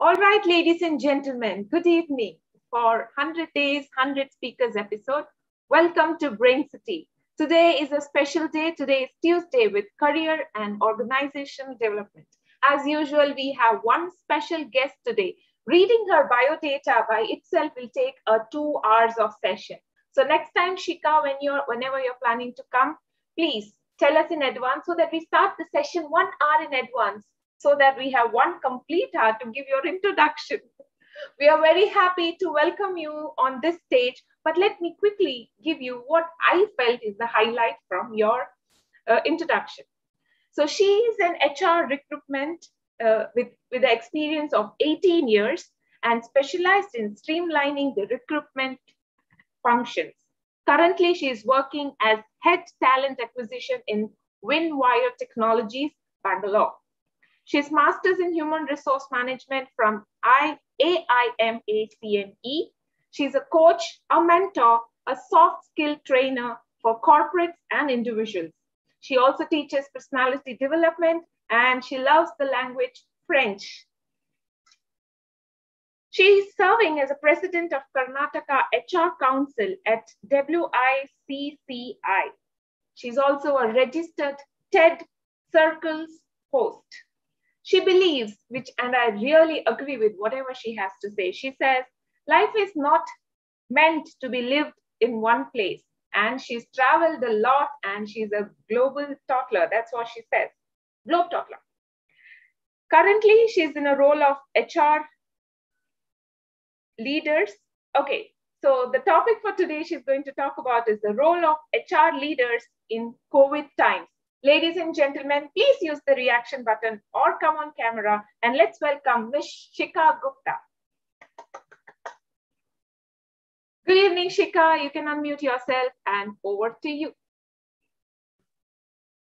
All right, ladies and gentlemen, good evening. For 100 Days, 100 Speakers episode, welcome to Brainciti. Today is a special day. Today is Tuesday with career and organizational development. As usual, we have one special guest today. Reading her biodata by itself will take 2 hours of session. So next time, Shikha, whenever you're planning to come, please tell us in advance so that we start the session 1 hour in advance, so that we have one complete hour to give your introduction. We are very happy to welcome you on this stage, but let me quickly give you what I felt is the highlight from your introduction. So she is an HR recruitment with the experience of 18 years and specialized in streamlining the recruitment functions. Currently, she is working as head talent acquisition in Windwire Technologies, Bangalore. She has Masters in Human Resource Management from AIMACME. She's a coach, a mentor, a soft skill trainer for corporates and individuals. She also teaches personality development and she loves the language French. She is serving as a president of Karnataka HR Council at WICCI. She's also a registered TED Circles host. She believes, and I really agree with whatever she has to say. She says, life is not meant to be lived in one place. And she's traveled a lot and she's a global toddler. That's what she says, globe toddler. Currently, she's in a role of HR leaders. Okay, so the topic for today she's going to talk about is the role of HR leaders in COVID times. Ladies and gentlemen, please use the reaction button or come on camera and let's welcome Ms. Shikha Gupta. Good evening, Shikha. You can unmute yourself and over to you.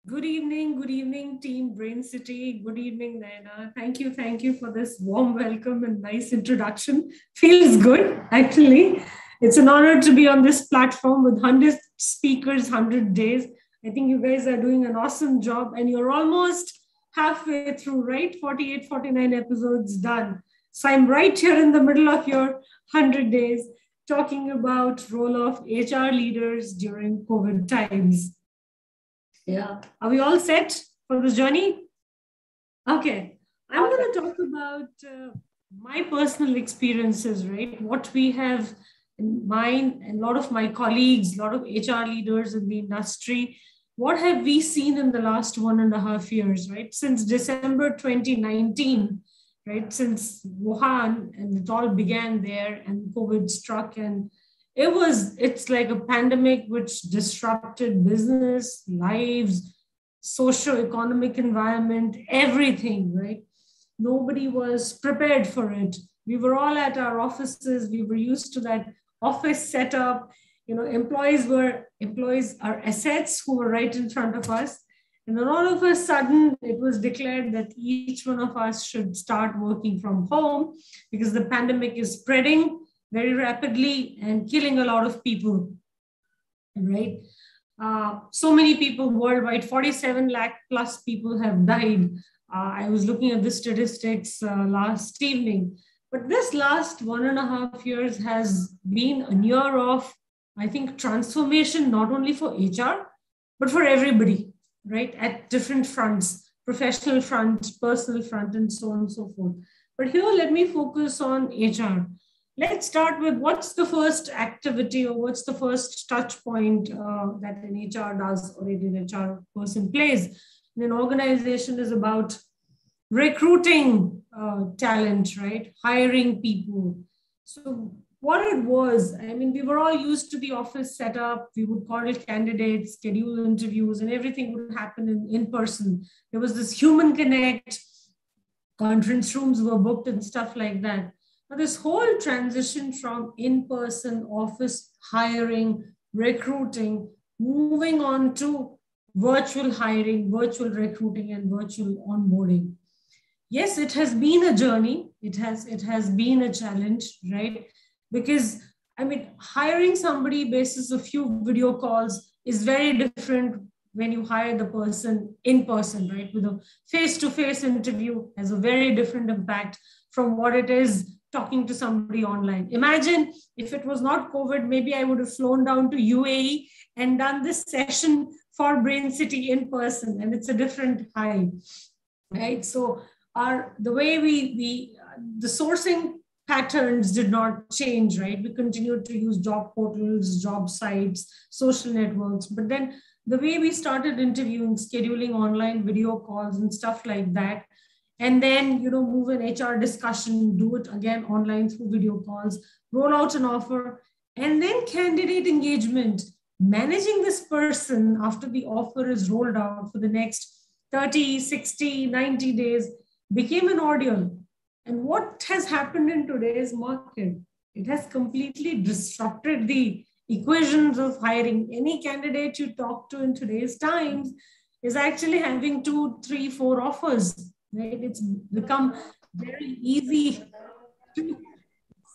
Good evening, team Brainciti. Good evening, Naina. Thank you for this warm welcome and nice introduction. Feels good, actually. It's an honor to be on this platform with 100 speakers, 100 days. I think you guys are doing an awesome job and you're almost halfway through, right? 48, 49 episodes done. So I'm right here in the middle of your 100 days talking about role of HR leaders during COVID times. Yeah. Are we all set for this journey? Okay. I'm going to talk about my personal experiences, right? What we have in mind, and a lot of my colleagues, a lot of HR leaders in the industry. What have we seen in the last 1.5 years, right? Since December 2019, right? Since Wuhan, and it all began there and COVID struck, and it's like a pandemic which disrupted business, lives, socio-economic environment, everything, right? Nobody was prepared for it. We were all at our offices. We were used to that office setup. You know, employees are assets who were right in front of us. And then all of a sudden, it was declared that each one of us should start working from home because the pandemic is spreading very rapidly and killing a lot of people, right? So many people worldwide, 47 lakh plus people have died. I was looking at the statistics last evening. But this last 1.5 years has been a year of, I think, transformation, not only for HR, but for everybody, right? At different fronts, professional front, personal front, and so on and so forth. But here, let me focus on HR. Let's start with what's the first activity or what's the first touch point that an HR does or an HR person plays. And an organization is about recruiting talent, right? Hiring people. So what it was, I mean, we were all used to the office setup. We would call candidates, schedule interviews, and everything would happen in person. There was this human connect, conference rooms were booked and stuff like that. Now, this whole transition from in-person office hiring, recruiting, moving on to virtual hiring, virtual recruiting, and virtual onboarding. Yes, it has been a journey. It has been a challenge, right? Because, I mean, hiring somebody basis a few video calls is very different when you hire the person in person, right? With a face-to-face interview has a very different impact from what it is talking to somebody online. Imagine if it was not COVID, maybe I would have flown down to UAE and done this session for Brainciti in person, and it's a different high, right? So the way the sourcing patterns did not change, right? We continued to use job portals, job sites, social networks, but then the way we started interviewing, scheduling online video calls and stuff like that, and then move an HR discussion, do it again online through video calls, roll out an offer, and then candidate engagement, managing this person after the offer is rolled out for the next 30, 60, 90 days became an ordeal. And what has happened in today's market? It has completely disrupted the equations of hiring. Any candidate you talk to in today's times is actually having 2, 3, 4 offers, right? It's become very easy to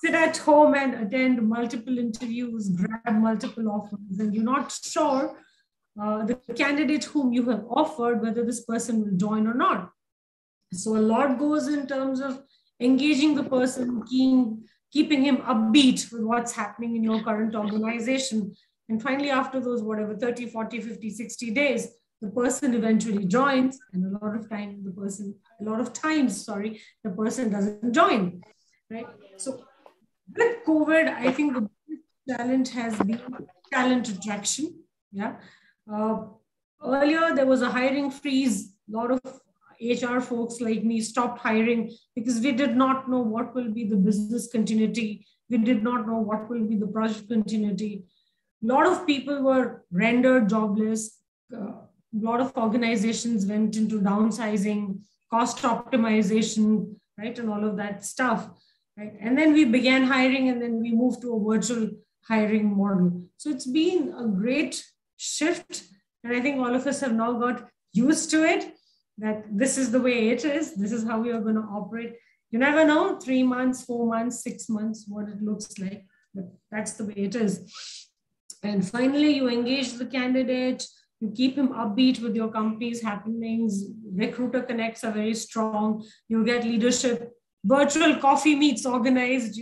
sit at home and attend multiple interviews, grab multiple offers, and you're not sure the candidate whom you have offered, whether this person will join or not. So a lot goes in terms of engaging the person, keeping him upbeat with what's happening in your current organization. And finally, after those, 30, 40, 50, 60 days, the person eventually joins. And a lot of times the person doesn't join, right? So with COVID, I think the biggest challenge has been talent attraction. Yeah. Earlier, there was a hiring freeze. A lot of HR folks like me stopped hiring because we did not know what will be the business continuity. We did not know what will be the project continuity. A lot of people were rendered jobless. A lot of organizations went into downsizing, cost optimization, right? And all of that stuff, right? And then we began hiring, and then we moved to a virtual hiring model. So it's been a great shift. And I think all of us have now got used to it, that this is the way it is. This is how we are going to operate. You never know, 3 months, 4 months, 6 months, what it looks like, but that's the way it is. And finally, you engage the candidate, you keep him upbeat with your company's happenings. Recruiter connects are very strong. You get leadership, virtual coffee meets organized,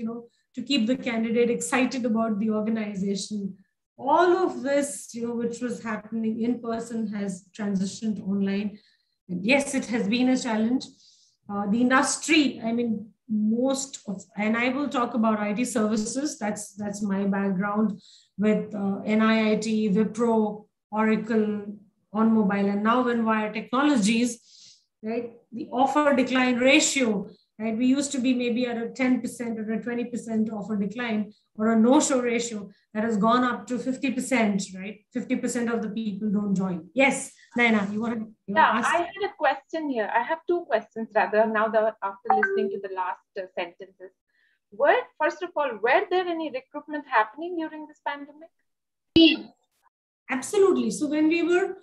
to keep the candidate excited about the organization. All of this, which was happening in person has transitioned online. And yes, it has been a challenge. The industry, and I will talk about IT services. That's my background with NIIT, Wipro, Oracle, on mobile, and now Wire Technologies, right? The offer decline ratio, right? We used to be maybe at a 10% or a 20% offer decline or a no-show ratio that has gone up to 50%, right? 50% of the people don't join. Yes, Naina, you want to ask? I had a question here. I have 2 questions rather now that after listening to the last sentences. First of all, were there any recruitment happening during this pandemic? Absolutely. So when we were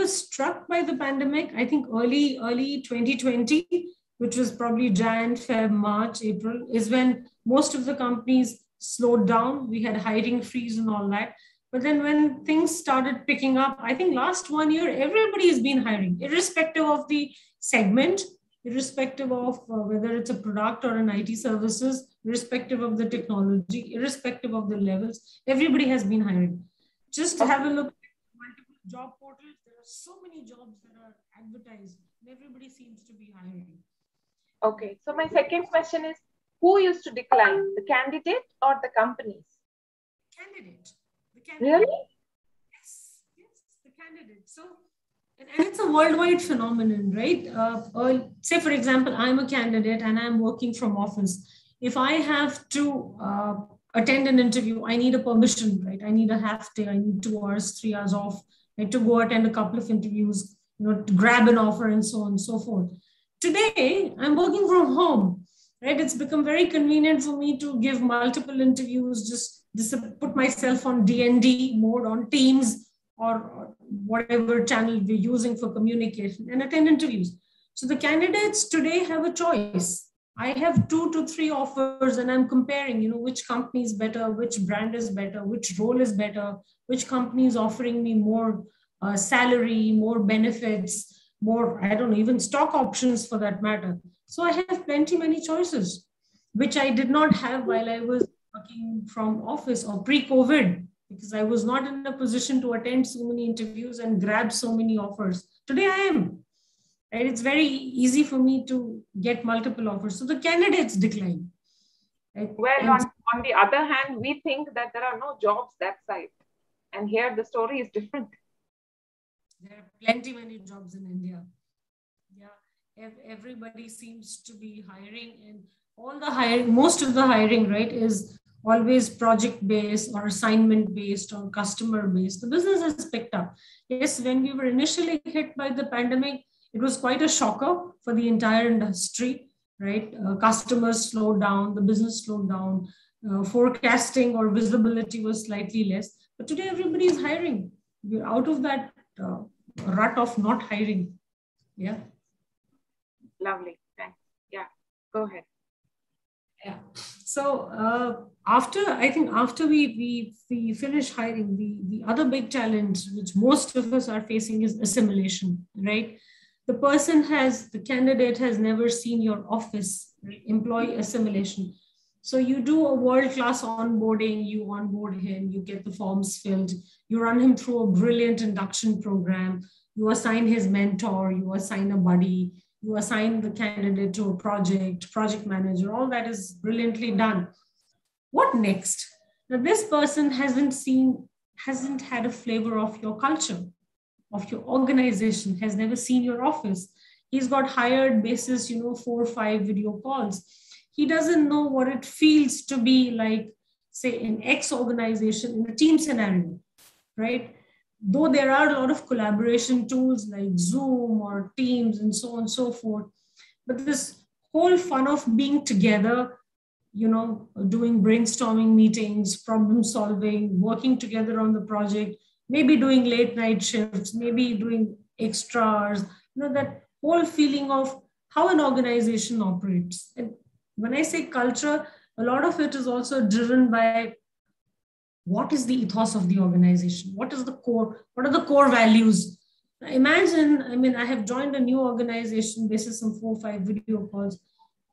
struck by the pandemic, I think early 2020, which was probably Jan, Feb, March, April, is when most of the companies slowed down. We had hiring freeze and all that. But then when things started picking up, I think last 1 year, everybody has been hiring, irrespective of the segment, irrespective of whether it's a product or an IT services, irrespective of the technology, irrespective of the levels, everybody has been hiring. Just have a look at multiple job portals. There are so many jobs that are advertised, and everybody seems to be hiring. Okay, so my second question is, who used to decline, the candidate or the companies? Candidate. Really? Yes, the candidate. So, and it's a worldwide phenomenon, right? Say, for example, I'm a candidate and I'm working from office. If I have to attend an interview, I need a permission, right? I need a half day, I need 2 hours, 3 hours off, right, to go attend a couple of interviews, to grab an offer and so on and so forth. Today, I'm working from home, right? It's become very convenient for me to give multiple interviews, just put myself on D&D mode on Teams or whatever channel we're using for communication and attend interviews. So the candidates today have a choice. I have 2 to 3 offers and I'm comparing, which company is better, which brand is better, which role is better, which company is offering me more salary, more benefits, more, I don't know, even stock options for that matter. So I have plenty many choices, which I did not have while I was working from office or pre-COVID, because I was not in a position to attend so many interviews and grab so many offers. Today I am. And it's very easy for me to get multiple offers. So the candidates decline. Right? Well, on the other hand, we think that there are no jobs that side. And here the story is different. There are plenty many jobs in India. Yeah, everybody seems to be hiring, and all the hiring, most of the hiring, right, is always project based or assignment based or customer based. The business has picked up. Yes, when we were initially hit by the pandemic, it was quite a shocker for the entire industry, right? Customers slowed down, the business slowed down, forecasting or visibility was slightly less. But today, everybody is hiring. We're out of that rut of not hiring. Yeah. Lovely. Thanks. Yeah. Go ahead. Yeah. So after we finish hiring, the other big challenge which most of us are facing is assimilation, right? The candidate has never seen your office, right? Employee assimilation. So you do a world-class onboarding, you onboard him, you get the forms filled, you run him through a brilliant induction program, you assign his mentor, you assign a buddy, you assign the candidate to a project manager, all that is brilliantly done. What next? Now, this person hasn't had a flavor of your culture, of your organization, has never seen your office. He's got hired basis, 4 or 5 video calls. He doesn't know what it feels to be like, say, an X organization in a team scenario, right? Though there are a lot of collaboration tools like Zoom or Teams and so on and so forth, but this whole fun of being together, doing brainstorming meetings, problem solving, working together on the project, maybe doing late night shifts, maybe doing extras, that whole feeling of how an organization operates. And when I say culture, a lot of it is also driven by what is the ethos of the organization? What are the core values? Imagine, I have joined a new organization, basis some 4 or 5 video calls.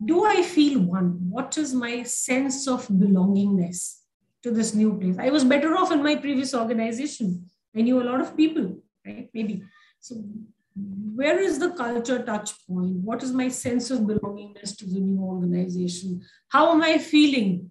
Do I feel one? What is my sense of belongingness to this new place? I was better off in my previous organization. I knew a lot of people, right? Maybe. So where is the culture touch point? What is my sense of belongingness to the new organization? How am I feeling?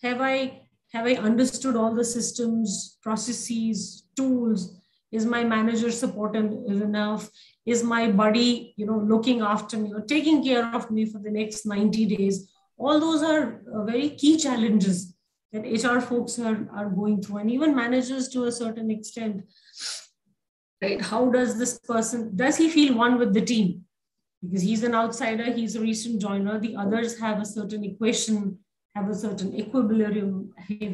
Have I understood all the systems, processes, tools? Is my manager supportive enough? Is my buddy, looking after me or taking care of me for the next 90 days? All those are very key challenges that HR folks are going through, and even managers to a certain extent. Right? How does he feel one with the team? Because he's an outsider, he's a recent joiner. The others have a certain equation, have a certain equilibrium,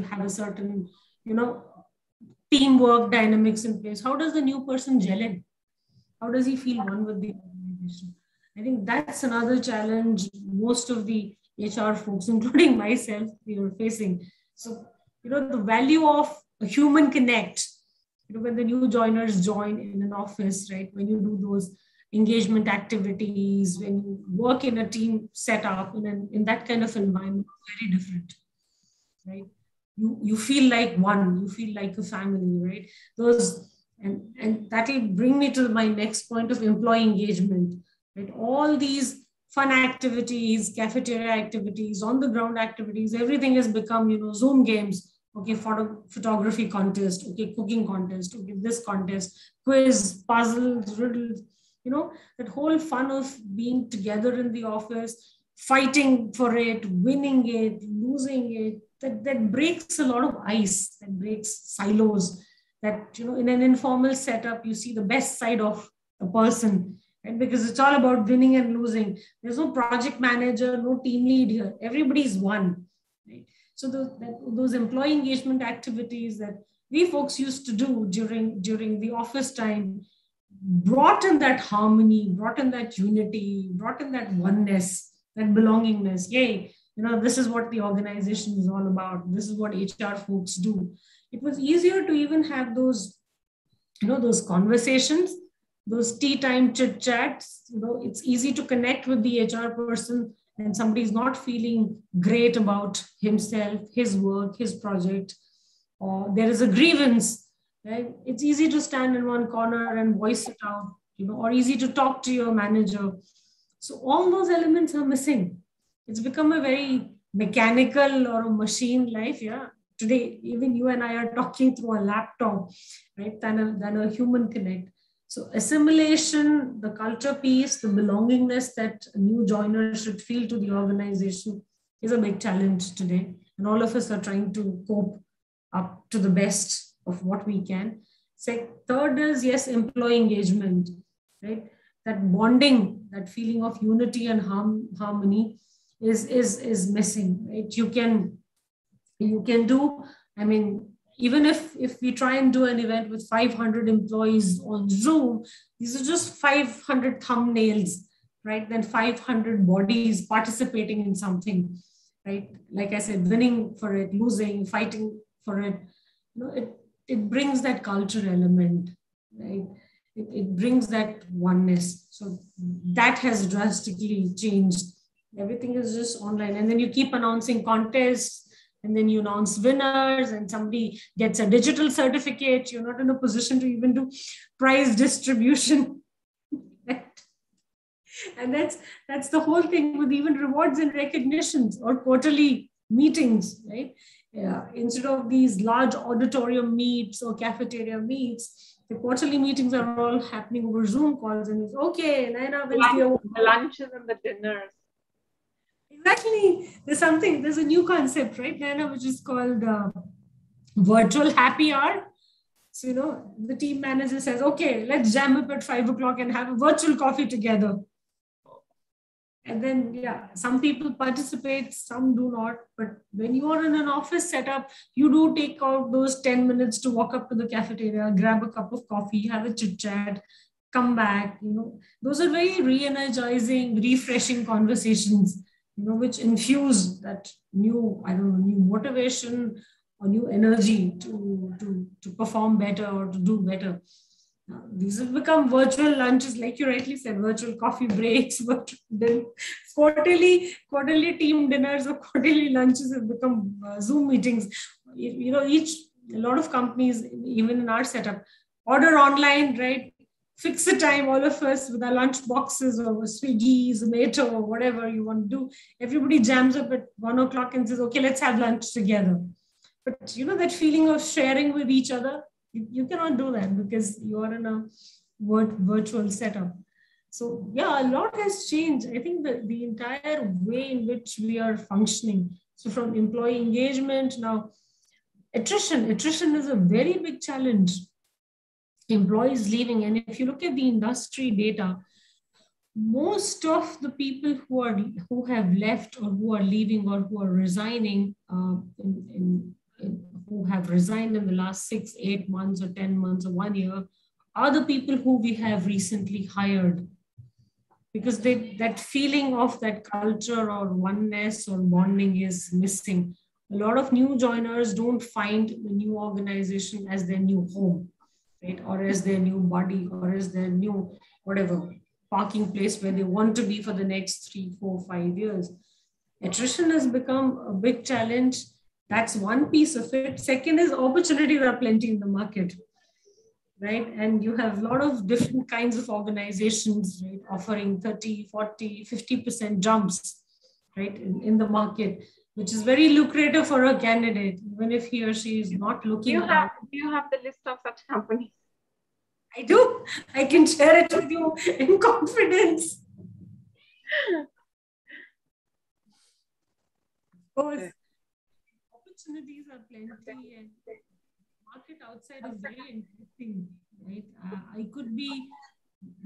have a certain, teamwork dynamics in place. How does the new person gel in? How does he feel one with the organization? I think that's another challenge most of the HR folks, including myself, we are facing. So, the value of a human connect, when the new joiners join in an office, right? When you do those engagement activities, when you work in a team setup, in that kind of environment, very different, right? You feel like one, you feel like a family, right? And that will bring me to my next point of employee engagement, right? All these fun activities, cafeteria activities, on the ground activities, everything has become, Zoom games. Okay, photography contest, okay, cooking contest, okay, this contest, quiz, puzzles, riddles, that whole fun of being together in the office, fighting for it, winning it, losing it, that breaks a lot of ice, that breaks silos, that, in an informal setup, you see the best side of a person, right? Because it's all about winning and losing. There's no project manager, no team lead here. Everybody's one, right? So those employee engagement activities that we folks used to do during the office time brought in that harmony, brought in that unity, brought in that oneness, that belongingness. Yay, this is what the organization is all about. This is what HR folks do. It was easier to even have those those conversations, those tea time chit chats. It's easy to connect with the HR person and somebody's not feeling great about himself, his work, his project, or there is a grievance, right? It's easy to stand in one corner and voice it out, or easy to talk to your manager. So all those elements are missing. It's become a very mechanical or a machine life. Yeah. Today, even you and I are talking through a laptop, right? Than a human connect. So assimilation, the culture piece, the belongingness that a new joiner should feel to the organization is a big challenge today. And all of us are trying to cope up to the best of what we can. Third is, yes, employee engagement, right? That bonding, that feeling of unity and harmony is missing, right? You can do, I mean, even if we try and do an event with 500 employees on Zoom, these are just 500 thumbnails, right? Then 500 bodies participating in something, right? Like I said, winning for it, losing, fighting for it. It brings that culture element, right? It brings that oneness. So that has drastically changed. Everything is just online. And then you keep announcing contests, and then you announce winners, and somebody gets a digital certificate. You're not in a position to even do prize distribution. And that's the whole thing with even rewards and recognitions or quarterly meetings, right? Yeah. Instead of these large auditorium meets or cafeteria meets, the quarterly meetings are all happening over Zoom calls, and it's okay. Naina wins the lunches and the dinners. Exactly. There's a new concept, right, Naina, which is called virtual happy hour. So, the team manager says, okay, let's jam up at 5 o'clock and have a virtual coffee together. And then, yeah, some people participate, some do not. But when you are in an office setup, you do take out those 10 minutes to walk up to the cafeteria, grab a cup of coffee, have a chit chat, come back. Those are very re-energizing, refreshing conversations, which infuse that new motivation or new energy to perform better or to do better. These have become virtual lunches, like you rightly said, virtual coffee breaks, but then quarterly team dinners or quarterly lunches have become Zoom meetings. A lot of companies, even in our setup, order online, right? Fix a time, all of us with our lunch boxes or Swiggy, Zomato, or whatever you want to do. Everybody jams up at 1 o'clock and says, okay, let's have lunch together. But that feeling of sharing with each other, you cannot do that because you are in a virtual setup. So yeah, a lot has changed. I think the entire way in which we are functioning. So from employee engagement, now attrition is a very big challenge. Employees leaving. And if you look at the industry data, most of the people who have left or who are leaving or who are resigning who have resigned in the last 6, 8 months or 10 months or 1 year are the people who we have recently hired. Because that feeling of that culture or oneness or bonding is missing. A lot of new joiners don't find the new organization as their new home, right? Or as their new body, or as their new whatever parking place where they want to be for the next 3, 4, 5 years. Attrition has become a big challenge. That's one piece of it. Second is opportunities are plenty in the market, right? And you have a lot of different kinds of organizations, right, offering 30, 40, 50% jumps, right, in the market, which is very lucrative for a candidate, even if he or she is not looking. Do you have the list of such companies? I do. I can share it with you in confidence. Of course. Opportunities are plenty, and the market outside is very interesting, right? I could be,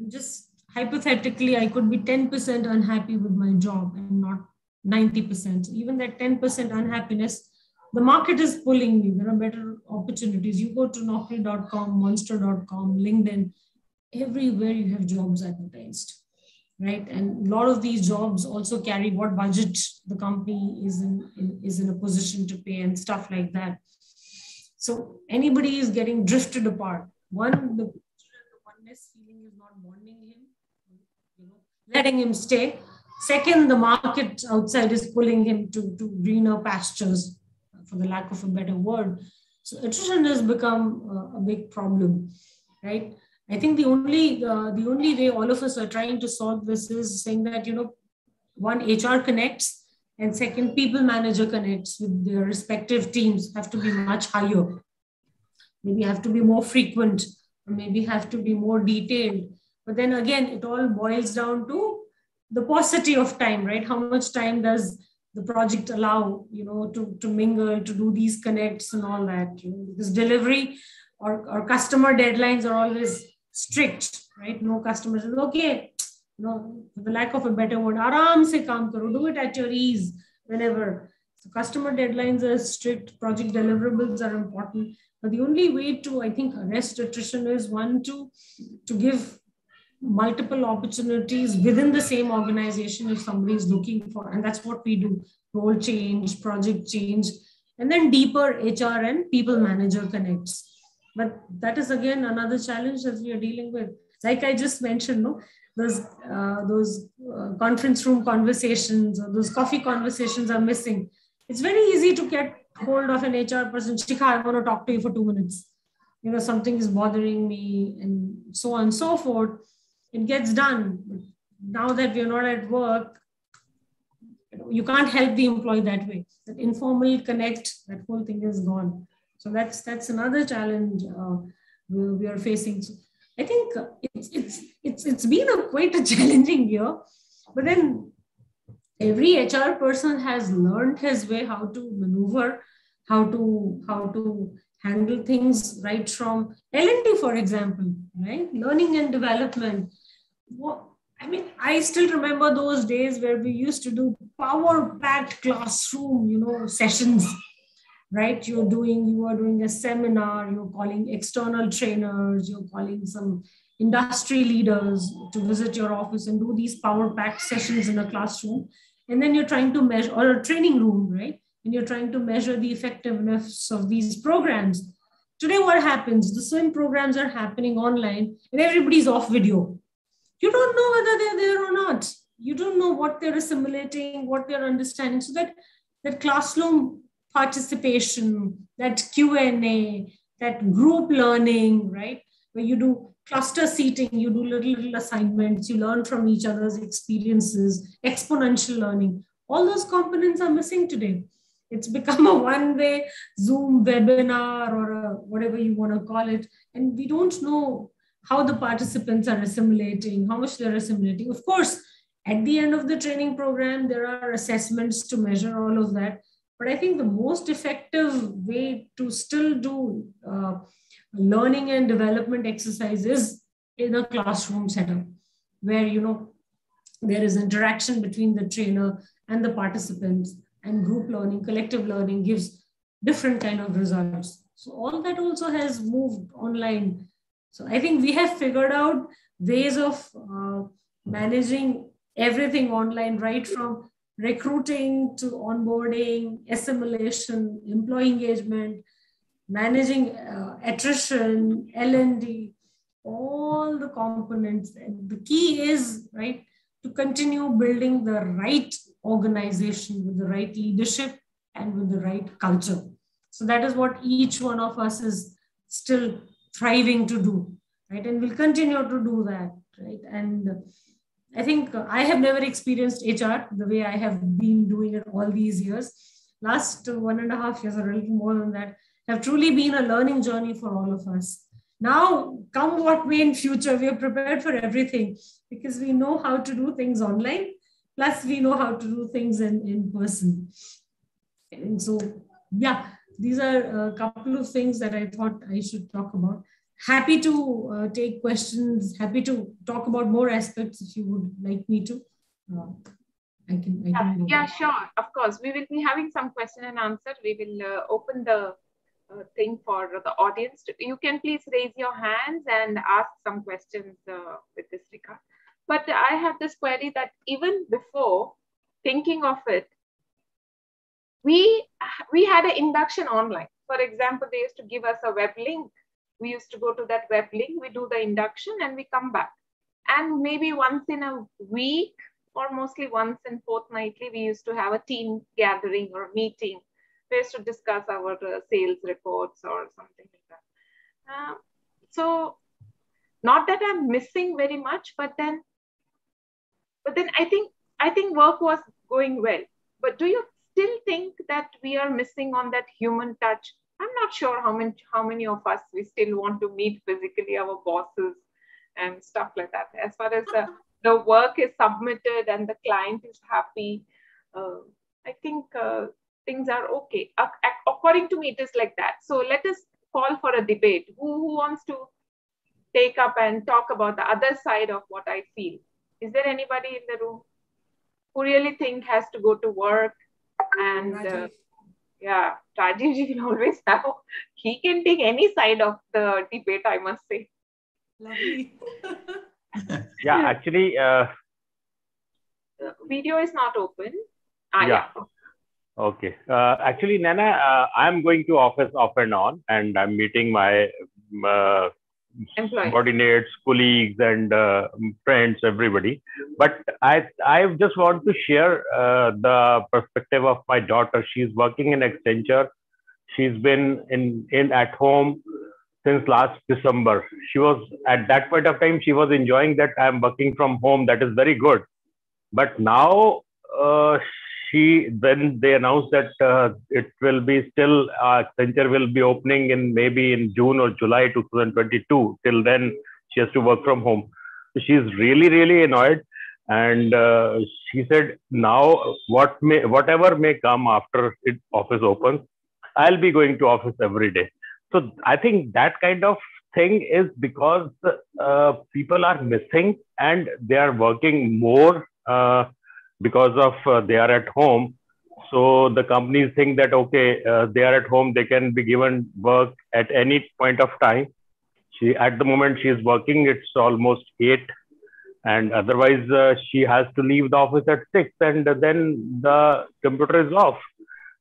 just hypothetically, I could be 10% unhappy with my job and not 90%. Even that 10% unhappiness, the market is pulling me. There are better opportunities. You go to Naukri.com, Monster.com, LinkedIn, everywhere you have jobs advertised. Right, and a lot of these jobs also carry what budget the company is in a position to pay and stuff like that. So anybody is getting drifted apart. One, the oneness feeling is not bonding him, letting him stay. Second, the market outside is pulling him to greener pastures, for the lack of a better word. So attrition has become a big problem, right? I think the only way all of us are trying to solve this is saying that, one, HR connects, and second, people manager connects with their respective teams have to be much higher. Maybe have to be more frequent, or maybe have to be more detailed. But then again, it all boils down to the paucity of time, right? How much time does the project allow, to mingle, to do these connects and all that, because delivery or customer deadlines are always strict, right? No customer says, okay, for the lack of a better word, aram se kaam karo, do it at your ease whenever. So customer deadlines are strict, project deliverables are important. But the only way to, I think, arrest attrition is one, to give multiple opportunities within the same organization if somebody is looking for, and that's what we do, role change, project change, and then deeper HR and people manager connects. But that is again another challenge that we are dealing with. Like I just mentioned, no, those conference room conversations or those coffee conversations are missing. It's very easy to get hold of an HR person. Shikha, I want to talk to you for 2 minutes. Something is bothering me, and so on and so forth. It gets done. But now that we're not at work, you can't help the employee that way. That informal connect, that whole thing is gone. So that's another challenge we are facing. So I think it's been quite a challenging year, but then every HR person has learned his way how to maneuver, how to handle things, right from L&D, for example, right? Learning and development. I still remember those days where we used to do power-packed classroom, sessions, right? You are doing a seminar, you're calling external trainers, you're calling some industry leaders to visit your office and do these power-packed sessions in a classroom. And then you're trying to measure, or a training room, right? And you're trying to measure the effectiveness of these programs. Today, what happens? The swim programs are happening online and everybody's off video. You don't know whether they're there or not. You don't know what they're assimilating, what they're understanding. So that classroom participation, that Q&A, that group learning, right? Where you do cluster seating, you do little assignments, you learn from each other's experiences, exponential learning. All those components are missing today. It's become a one-way Zoom webinar or whatever you want to call it. And we don't know how the participants are assimilating, how much they're assimilating. Of course, at the end of the training program, there are assessments to measure all of that. But I think the most effective way to still do learning and development exercises in a classroom setup, where there is interaction between the trainer and the participants, and group learning, collective learning gives different kind of results. So all that also has moved online. So I think we have figured out ways of managing everything online, right from recruiting to onboarding, assimilation, employee engagement, managing attrition, L&D, all the components. And the key is, right, to continue building the right organization with the right leadership and with the right culture. So that is what each one of us is still thriving to do, right? And we'll continue to do that, right? And I think I have never experienced HR the way I have been doing it all these years. Last 1.5 years or a little more than that have truly been a learning journey for all of us. Now, come what may in future, we are prepared for everything because we know how to do things online, plus we know how to do things in person. And so, yeah, these are a couple of things that I thought I should talk about. Happy to take questions, happy to talk about more aspects if you would like me to. I can yeah, sure. Of course, we will be having some question and answer. We will open the thing for the audience. You can please raise your hands and ask some questions with this regard. But I have this query that even before thinking of it, we had an induction online. For example, they used to give us a web link We used to go to that web link, we do the induction and we come back. And maybe once in a week or mostly once in fortnightly, we used to have a team gathering or meeting. We used to discuss our sales reports or something like that. So not that I'm missing very much, but then I think work was going well. But do you still think that we are missing on that human touch? I'm not sure how many of us we still want to meet physically our bosses and stuff like that. As far as the work is submitted and the client is happy, I think things are okay. According to me, it is like that. So let us call for a debate. Who wants to take up and talk about the other side of what I feel? Is there anybody in the room who really think has to go to work? And yeah, Rajiv will always have, he can take any side of the debate, I must say. Lovely. Yeah, actually, video is not open. Yeah. Okay. Actually, Nana, I'm going to office off and on, and I'm meeting my subordinates, colleagues, and friends, everybody. But I just want to share the perspective of my daughter. She's working in Accenture. She's been in at home since last December. She was at that point of time, she was enjoying that I'm working from home. That is very good. But now when they announced that it will be still Accenture will be opening maybe in June or July 2022. Till then, she has to work from home. So she's really annoyed, and she said, now whatever may come after office opens, I'll be going to office every day. So I think that kind of thing is because people are missing and they are working more because of they are at home. So the companies think that, okay, they are at home, they can be given work at any point of time. At the moment she is working, it's almost 8, and otherwise she has to leave the office at 6, and then the computer is off.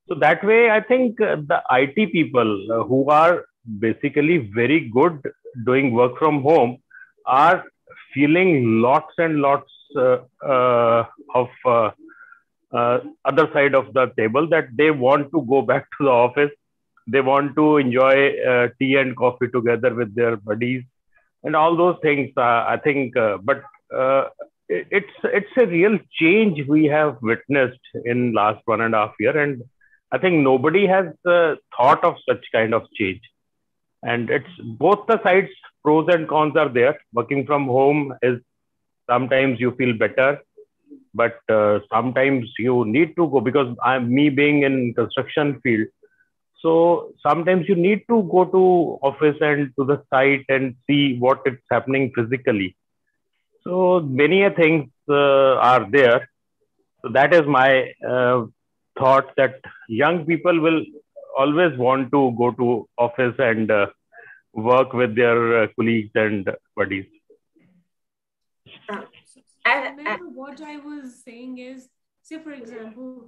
So that way, I think the IT people who are basically very good doing work from home are feeling lots and lots of other side of the table, that they want to go back to the office. They want to enjoy tea and coffee together with their buddies and all those things. I think, but it's a real change we have witnessed in last 1.5 years, and I think nobody has thought of such kind of change. And it's both the sides, pros and cons are there. Working from home is sometimes you feel better, but sometimes you need to go, because me being in construction field. So sometimes you need to go to office and to the site and see what is happening physically. So many things are there. So that is my thought, that young people will always want to go to office and work with their colleagues and buddies. What I was saying is, say for example,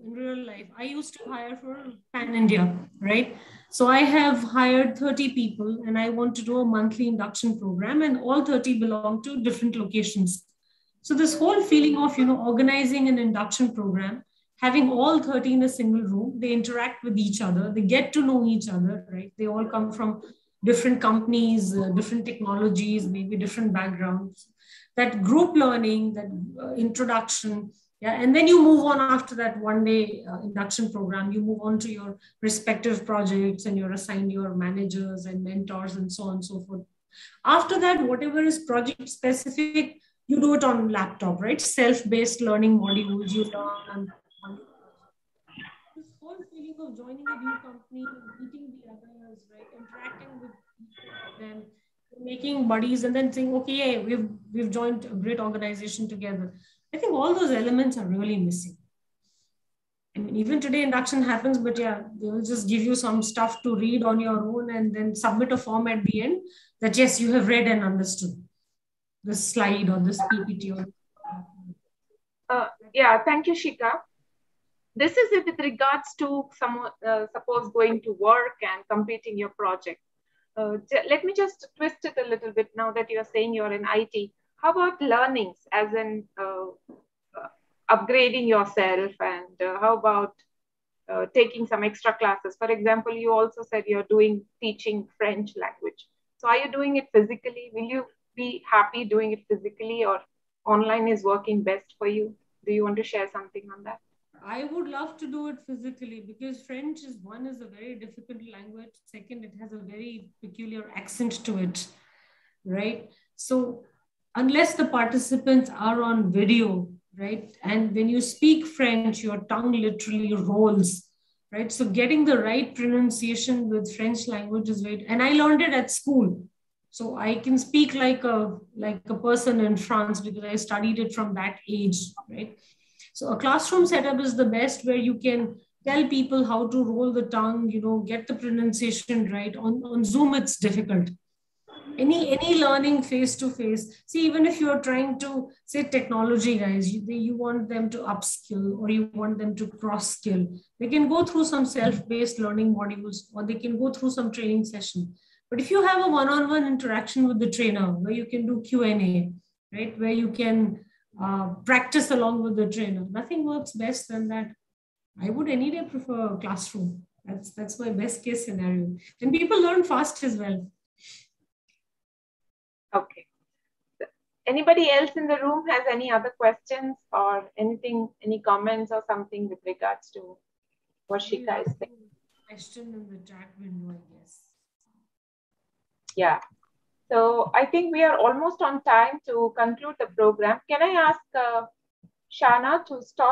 in real life, I used to hire for Pan India, right? So I have hired 30 people and I want to do a monthly induction program, and all 30 belong to different locations. So this whole feeling of, organizing an induction program, having all 30 in a single room, they interact with each other, they get to know each other, right? They all come from different companies, different technologies, maybe different backgrounds. That group learning, that introduction, yeah, and then you move on after that one-day induction program, you move on to your respective projects and you're assigned your managers and mentors and so on and so forth. After that, whatever is project specific, you do it on laptop, right? Self-based learning modules, you learn. This whole feeling of joining a new company, meeting the others, right? Interacting with them, making buddies, and then saying, okay, yeah, we've joined a great organization together. I think all those elements are really missing. I mean, even today induction happens, but yeah, they will just give you some stuff to read on your own and then submit a form at the end that, yes, you have read and understood this slide or this PPT. Yeah, thank you, Shikha. This is with regards to suppose going to work and completing your project. let me just twist it a little bit now that you're saying you're in IT. How about learnings, as in upgrading yourself, and how about taking some extra classes? For example, you also said you're teaching French language. So are you doing it physically? Will you be happy doing it physically, or online is working best for you? Do you want to share something on that? I would love to do it physically because French is a very difficult language. Second, it has a very peculiar accent to it, right? So unless the participants are on video, right? And when you speak French, your tongue literally rolls, right? So getting the right pronunciation with French language is very, and I learned it at school. So I can speak like a person in France because I studied it from that age, right? So a classroom setup is the best where you can tell people how to roll the tongue, get the pronunciation right. On Zoom, it's difficult. Any learning face to face. See, even if you're trying to say technology guys, you want them to upskill or you want them to cross skill. They can go through some self-based learning modules or they can go through some training session. But if you have a one-on-one interaction with the trainer where you can do Q&A, right, where you can practice along with the trainer, nothing works best than that. I would any day prefer a classroom. That's my best case scenario. And people learn fast as well. Okay. Anybody else in the room has any other questions or anything, any comments or something with regards to what Shikha is saying? Question in the chat window, I guess. Yeah. So I think we are almost on time to conclude the program. Can I ask Shana to stop